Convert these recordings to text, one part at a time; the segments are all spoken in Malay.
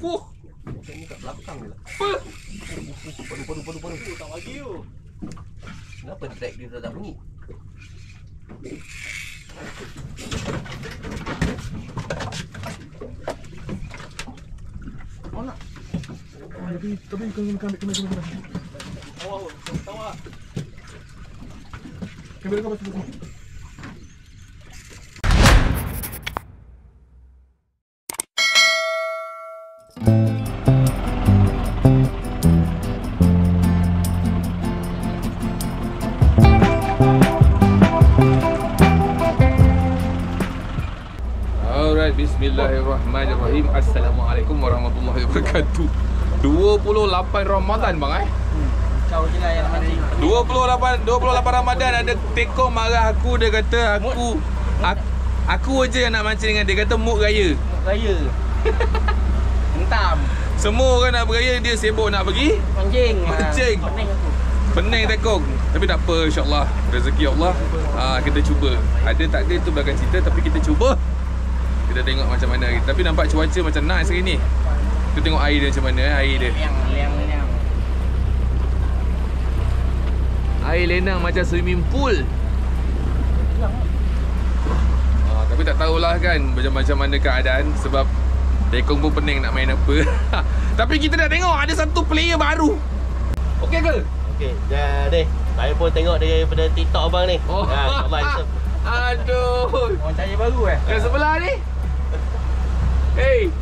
Ni kat belakang je lah. Padu. Tak bagi tu. Kenapa drag dia tak bunyi? Oh nak? Tapi kamera. Tawa. Kamera kau pasal tu. Bismillahirrahmanirrahim. Assalamualaikum warahmatullahi wabarakatuh. 28 Ramadan bang Kau je lah yang mancing. 28 Ramadan ada Teko marah aku, dia kata aku aja yang nak mancing dengan dia, kata mood raya. Raya. Hentam. Semua orang nak beraya, dia sibuk nak pergi Mancing. Mancing. Pening aku. Pening Tekong. Tapi tak apa, insyaAllah rezeki Allah. Kita cuba. Ada tak ada tu belakang cerita, tapi kita cuba. Kita tengok macam mana hari. Tapi nampak cuaca macam nice hari ni. Kita tengok air dia macam mana, air dia. Liang. Air lenang macam swimming pool. Tapi tak tahulah kan macam mana keadaan, sebab Tekong pun pening nak main apa. Tapi kita nak tengok ada satu player baru. Okey ke? Okey, dah deh. Saya pun tengok daripada TikTok abang ni. Aduh. Orang cari baru Yang sebelah ni. Hey,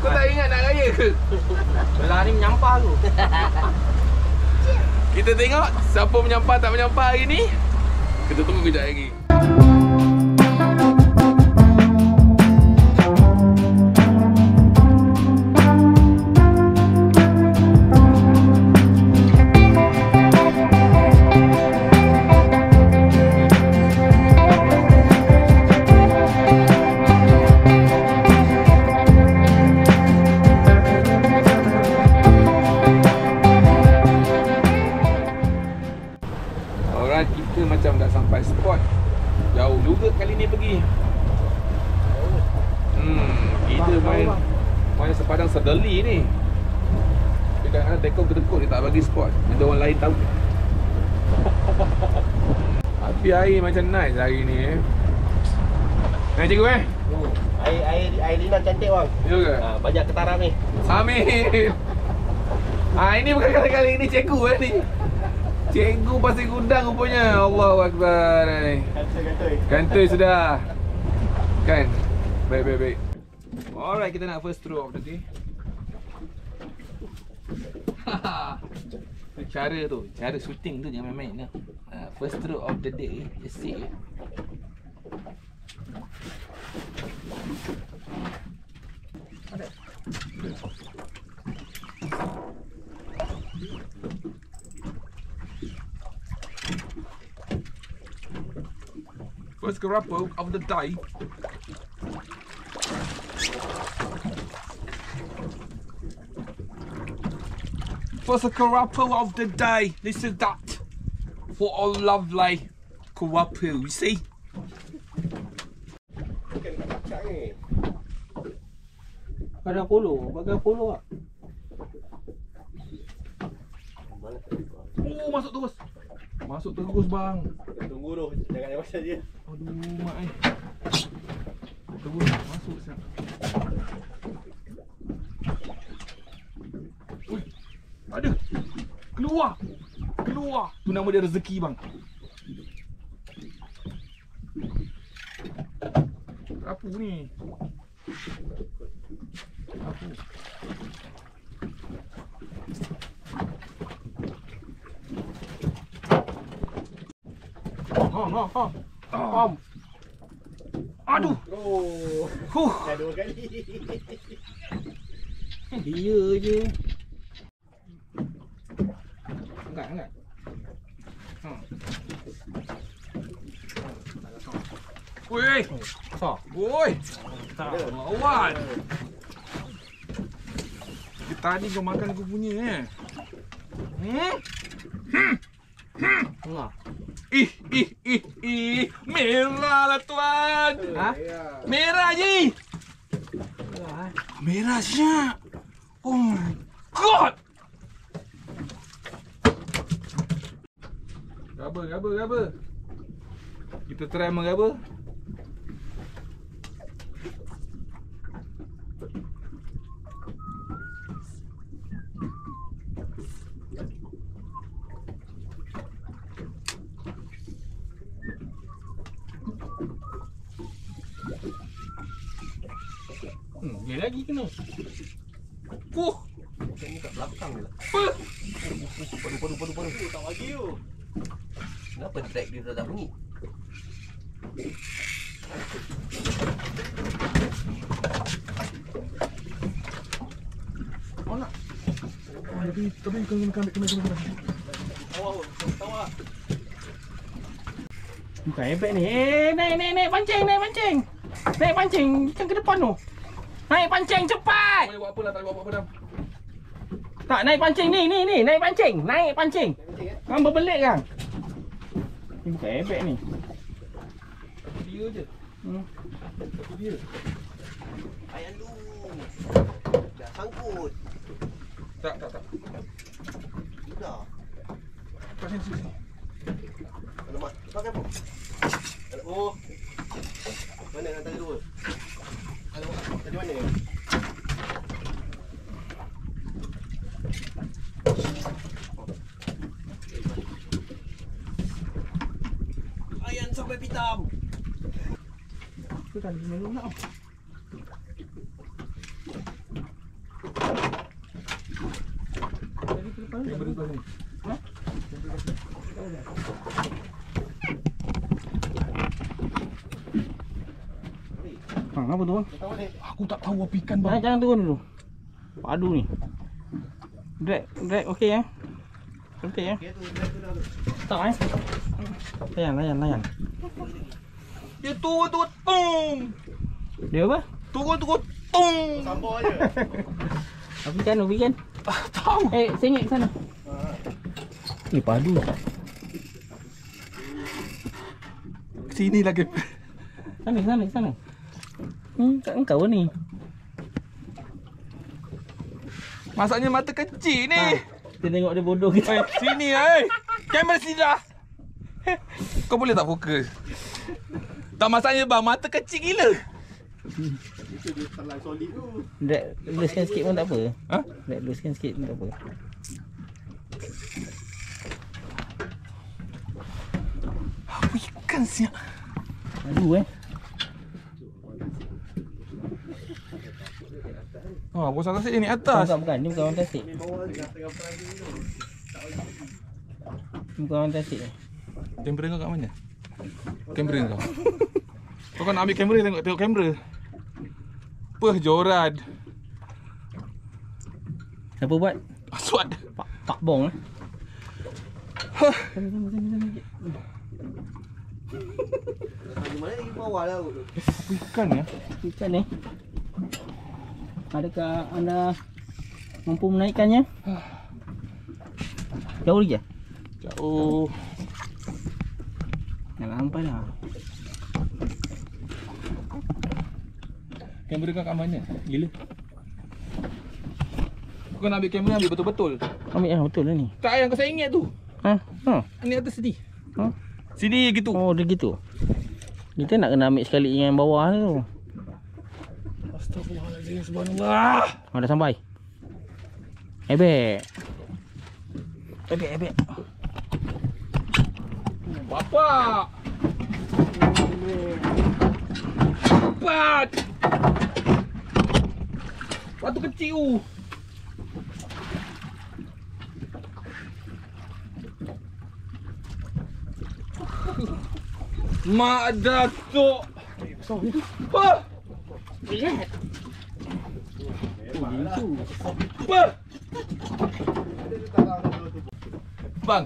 kau tak ingat nak raya ke? Belah ni menyampah tu. Kita tengok siapa menyampah tak menyampah hari ni. Kita tunggu kejap lagi. Kita macam dah sampai spot. Jauh juga kali ni pergi. Kita main sepadang Sedeli ni. Dia kadang-kadang Tekong ketekut, dia tak bagi spot. Ada orang lain tahu. Tapi air macam nice hari ni Naik cikgu Air linang cantik bang. Ya ke? Banyak ketaram ni. Amin. Ini bukan kali-kali ni cikgu ni. Cikgu Pasir Gudang rupanya. Allahu Akbar. Kantoi sudah. Kan? Baik. Alright, kita nak first throw of the day. Cara shooting tu jangan main-main lah. First throw of the day. Just see. First grapple of the day. First grapple of the day. This is that for all lovely grapple. You see? Pakai polo tak? Oh, masuk terus bang. Tunggu tu, jangan pasal dia. Aduh, mak terus masuk siap. Ui, ada. Keluar. Tu nama dia rezeki bang. Apa ni? Apa? Aduh. Dah 2 kali. Dia je. Angkat. Woi. Woi. Lawan. Tadi kau makan aku punya merah lah tuan. Merah je. Merah siap. Oh my god. Gaba. Kita try menggaba. Dia lagi kena. Ni kat belakang je lah. Padu. Tak lagi tu. Kenapa drag dia tak bunyi? Mana? Tapi kena. Tawa. Bukan ebek ni. Naik pancing. Naik pancing. Macam ke depan tu. Naik pancing cepat. Tak boleh buat apa lah, tak boleh buat apa dah. Tak, naik pancing ni. Naik pancing. Kang berbelit kang. Ni bukan ebek ni. Dia je. Dia. Ayam lu. Dah sangkut. Tak. Dah. Pasang sini. Alamak, pakai apa? Oh. Mana antara dua? Alamak, tadi mana? Ayam sampai pitam. Tu tadi mana nak? Tadi ke depan. Kamera sebelah ni. Apa tu bang? Aku tak tahu apa ikan bang. Jangan turun dulu. Padu ni. Drag okey ya. Okey ya. Tak layan. Dia turun, pum. Dia apa? Turun, pum. Sambal je. Api kan. Tahu. Sengit sana. Ni padu. Sini lagi. Sana. Kat engkau ni. Masaknya mata kecil ni. Kita tengok dia bodoh kita. Sini kamera sini dah. Kau boleh tak fokus? Tak masaknya bang, mata kecil gila. Itu dia telan solid tu. Drag luruskan sikit pun tak apa. Ha? Drag luruskan sikit pun tak apa. Apa ikan siap? Padu Bos rasa ni atas. Bukan. Ni bukan orang tasik. Bawah dah tengah perang dulu. Ni bukan orang tasik. Kamera kau kat mana? Kamera kau. Kau kan ambil kamera, tengok kamera. Peh joran. Siapa buat? Aswad. Pak Bong Di mana lagi bawah lah tu. Apa ikan ya? Ikan ni. Adakah anda mampu menaikkannya? Jauh lagi? Jauh. Dah sampai dah. Kamera kau kat mana? Gila. Kau nak ambil kamera, ambil betul-betul. Ambil yang betul lah ni. Tak yang kau saya ingat tu. Ha? Ni atas sini. Ha? Sini gitu. Oh, dia gitu. Kita nak kena ambil sekali yang bawah tu. Astagfirullahaladzim, subhanallah. Dah sampai. Ebek. Bapak. Cepat. Batu kecil tu. Mak Datuk. Apa? Lihat. Apa? Bang.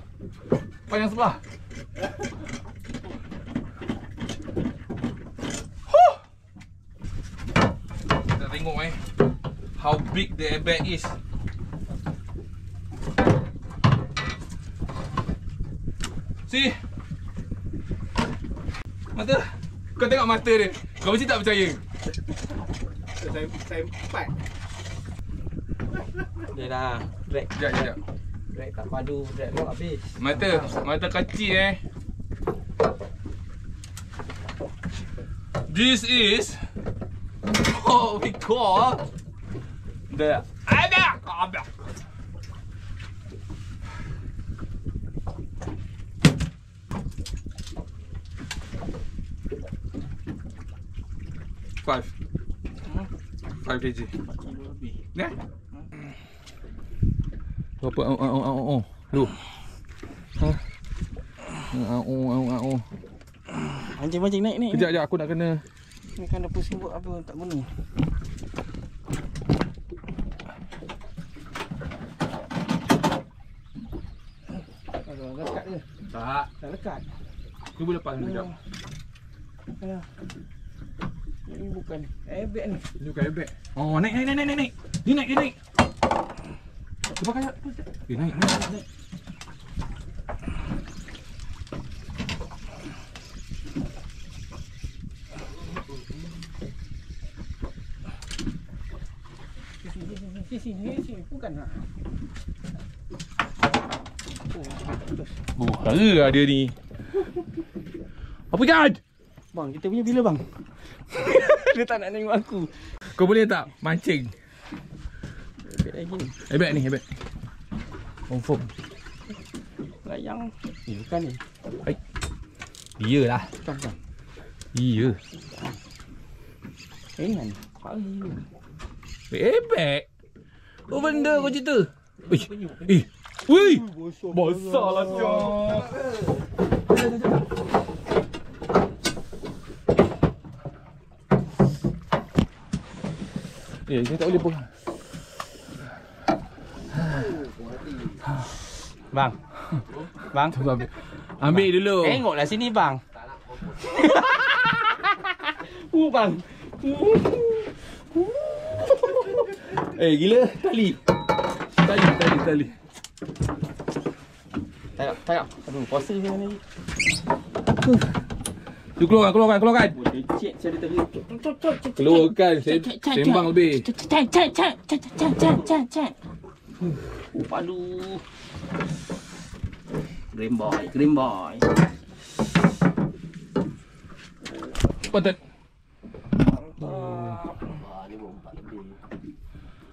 Yang sebelah. Kita tengok how big the airbag is. See? Mata. Kau tengok mata dia. Kau mesti tak percaya. Saya empat. Dia dah drag. Sekejap. Drag tak padu, drag lock habis. Mata kecil This is what we call the abak. 5 kg. Ni? Berapa? Lu. Ha? Mancing naik. Kejap aku nak kena. Ni kan dah pusing buat apa tak guna. Dah lekat ke? Tak. Dah lekat. Cuba lepas kejap. Ini bukan airbag ni. Ini bukan airbag. Oh, naik. Dia naik. Lepas kajak. Naik. Sini. Bukan nak. Hara lah dia ni. Apa kan? Bang, kita punya bila bang? Dia tak nak tengok aku. Kau boleh tak mancing? Airbag lagi ni. Airbag. Confirm. Layang. Ni bukan ni. Iyalah. Bukan. Iya. Ringan. Pari. Airbag? Apa benda kau cerita? Wih. Besar lah Cok. Saya tak boleh pun. Bang. Ambil dulu. Tengoklah sini bang. Bang. Gila. Tali. Tayar. Aduh, puasa ke mana ni? Tu keluarkan. Boleh cek saya dia terik. Keluarkan. Sembang lebih. Cek. Padu. Green boy. Patut. Ni pun 4 lebih.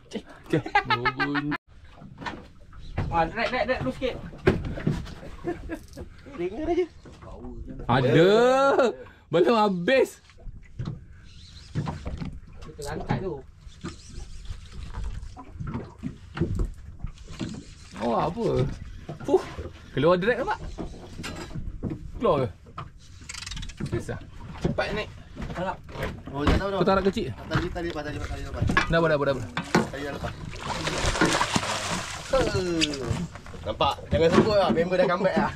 Okey. Drag dulu sikit. Ringan aja. Ada. Belum habis. Kita angkat tu. Oh, apa? Keluar direct nampak? Keluar ke? Biasa. Cepat naik. Harap. Oh, tak tahu dah. Kau tak nak kecil? Tali lepas. Dah apa? Tali dah lepas. Nampak? Jangan sebut lah. Member dah comeback lah.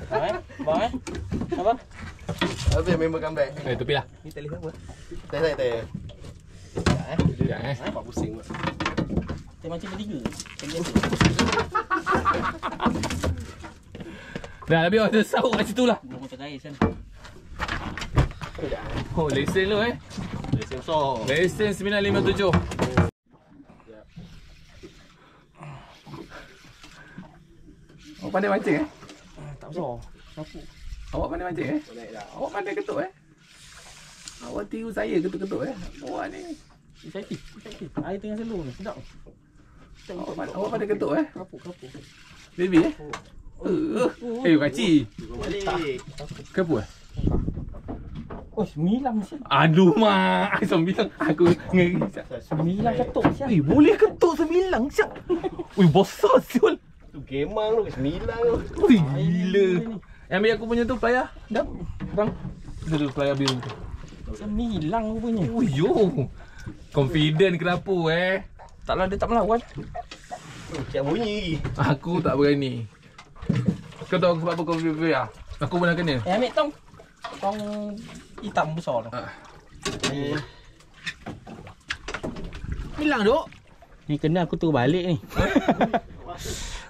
Bang Apa? Habis member comeback. Tepi lah. Ni tali siapa? Tali. Sekejap Nampak pusing pun. Saya macam bertiga. Dah lebih ada sauk kat situ lah. Belum macam kais kan. Oh, lesen lu Lesen so. Lesen 957. Awak pandai mancing Tak besar. Sapu. Awak pandai mancing Awak pandai ketuk Awak tiru saya ketuk-ketuk Awak ni. Excited. Air tengah seluruh ni. Sedap. Awak pandai ketuk Kapuk. Baby kacik. Balik. Kenapa Oh, 9 siap. Aduh mak. Asam bilang aku ngeri. 9 ketuk siap. Boleh ketuk 9 siap. Besar siul. Tu gemang tu. 9 tu. Gila. Ambil aku punya tu playar. Dah. Bang. Itu playar biru tu. 9 rupanya. Yo. Confident kenapa Taklah dia tak melawan. Siap bunyi lagi. Aku tak berani. Kau tahu sebab apa kau biar? Aku pernah kena. Ambil tong. Tong hitam besar tu. Hilang duk. Ni kena aku turun balik ni.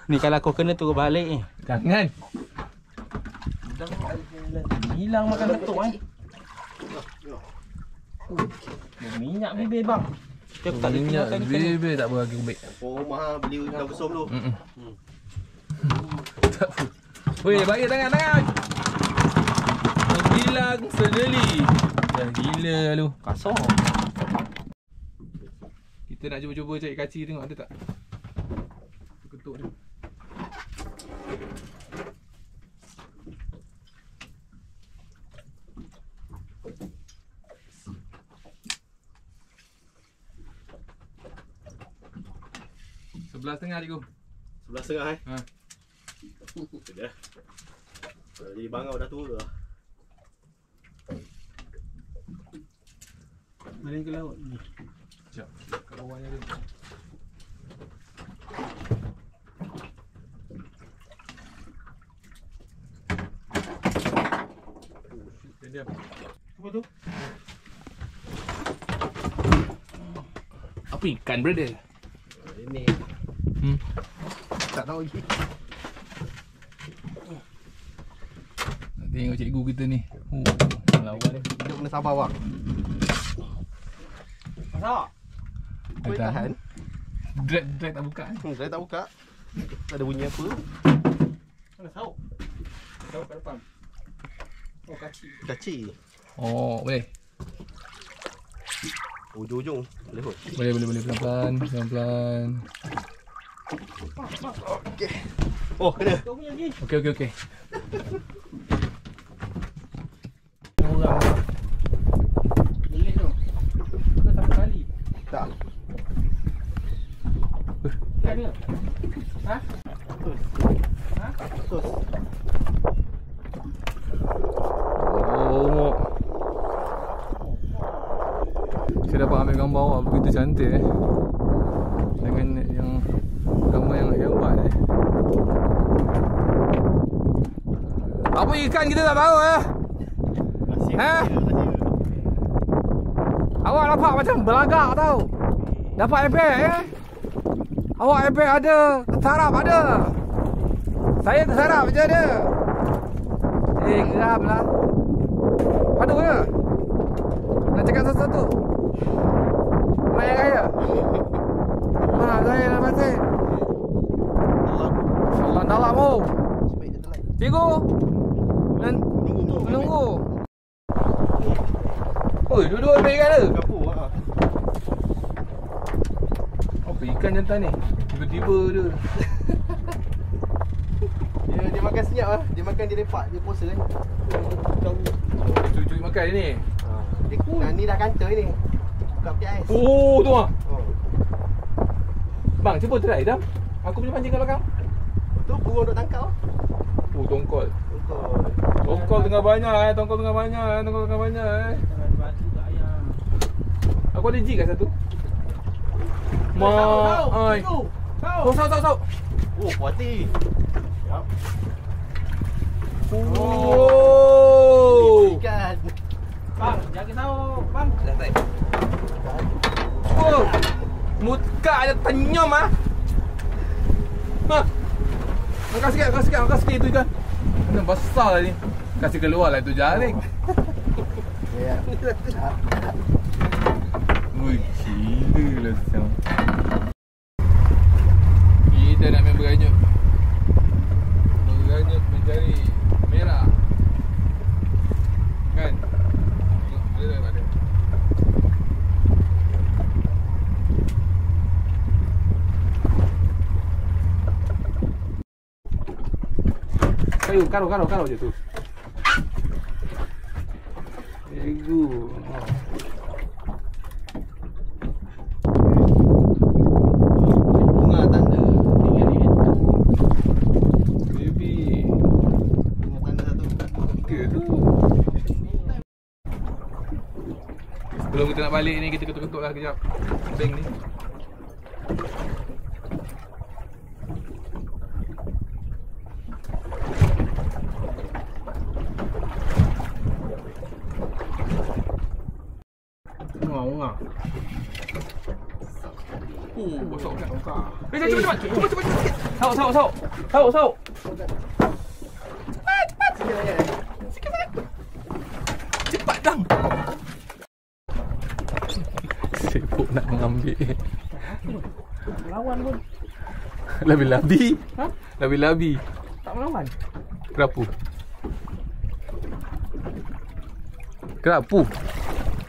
Ni kalau aku kena turun balik ni. Jangan. Hilang makan ketuk Minyak bibir bang. Dia tak boleh Minyak tinggalkan ikan ni. bebe tak beragi umbik. Mahal beli daun besar dulu. Tak apa. Weh, bagi tangan. Bilang sendiri. Dah gila lu. Kasar. Kita nak cuba-cuba cari kaci tengok ada tak. Ketuk dia. RM11.5 cikgu. 11.5 Ha. Itu dia. Jadi bangau dah tua dah. Mari ke laut ni. Sekejap. Kat bawahnya dia. Diam. Apa tu? Apa ikan brother? Ini Tak tahu lagi. Nak tengok cikgu kita ni. Lawan ni. hidup kena sabar bang. Masak. Boleh tahan. Drag tak buka. Saya tak buka. Tak ada bunyi apa. Mana sauk? Sauk kat depan. Oh, kaki. Caci. Oh, boleh. Ujung-ujung. Boleh kot. Boleh pelan-pelan. Okey. Oh, kena. Kau punya lagi. Okey. Orang. Boleh tu. Kau satu kali. Tak. Ikan dia. Ha? Terus. Ha? Terus. Oh. Saya dapat ambil gambar awak begitu cantik dengan yang gambar yang buat Apa ikan kita tak tahu Masih. Ha? Awak nampak macam belagak tau. Dapat ebek Awak ebek ada, sarap ada. Saya tersarap je dia. Geram lah. Aduh ya. Nak cakap sesuatu. Maya kaya. Saya dah mati. Allah dalam oh. Baik dia telan. Cikgu. Dan menunggu. Oi, dua-dua ambil ikan tu. Kapur ah. Apa ikan jantan ni? Tiba-tiba dia. Dia makan senyap ah. Dia makan dia lepak, dia puasa kan. Curi makan dia ni. Dia ni dah kantoi ni. Buka peti ais. Oh, tu ah. Oh. Bang, cuba try Dam. Aku punya pancing kat belakang. Tu burung duk tangkap. Oh, tongkol. Betul. Tongkol tengah banyak tongkol tengah banyak Batu tak ayam. Aku ada jig kat satu. Ai. Sau. Oh, puati. Yap. Oh. Ikan. Bang, jaga tahu. Bang. Oh. Muka ada tenyum ah. Ha. Angkat sikit tu ikan. Mana besar lah ni. Kasih keluar lah tu jaring. Ya. Ui, gila lah siang. Kita nak main beranyut. Beranyut mencari merah. Kan? Ada tak ada? Kayu, karo je tu. Ego. Bunga tanda. Baby. Bunga tanda satu. Ke tu. Sebelum kita nak balik ni, kita ketuk-ketuk lah kejap bank ni. Unga. Bosok kat. Cepat. Sauk. Cepat dang. Sibuk. nak mengambil. Lawan pun. Labi-labi. Ha? Labi-labi. Tak melawan. Kerapu. Kerapu.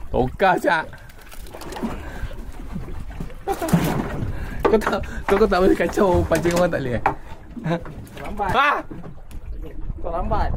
Tongkar cak. Kau tak boleh kacau pancing orang tak boleh. Lambat. Ha? Kau lambat.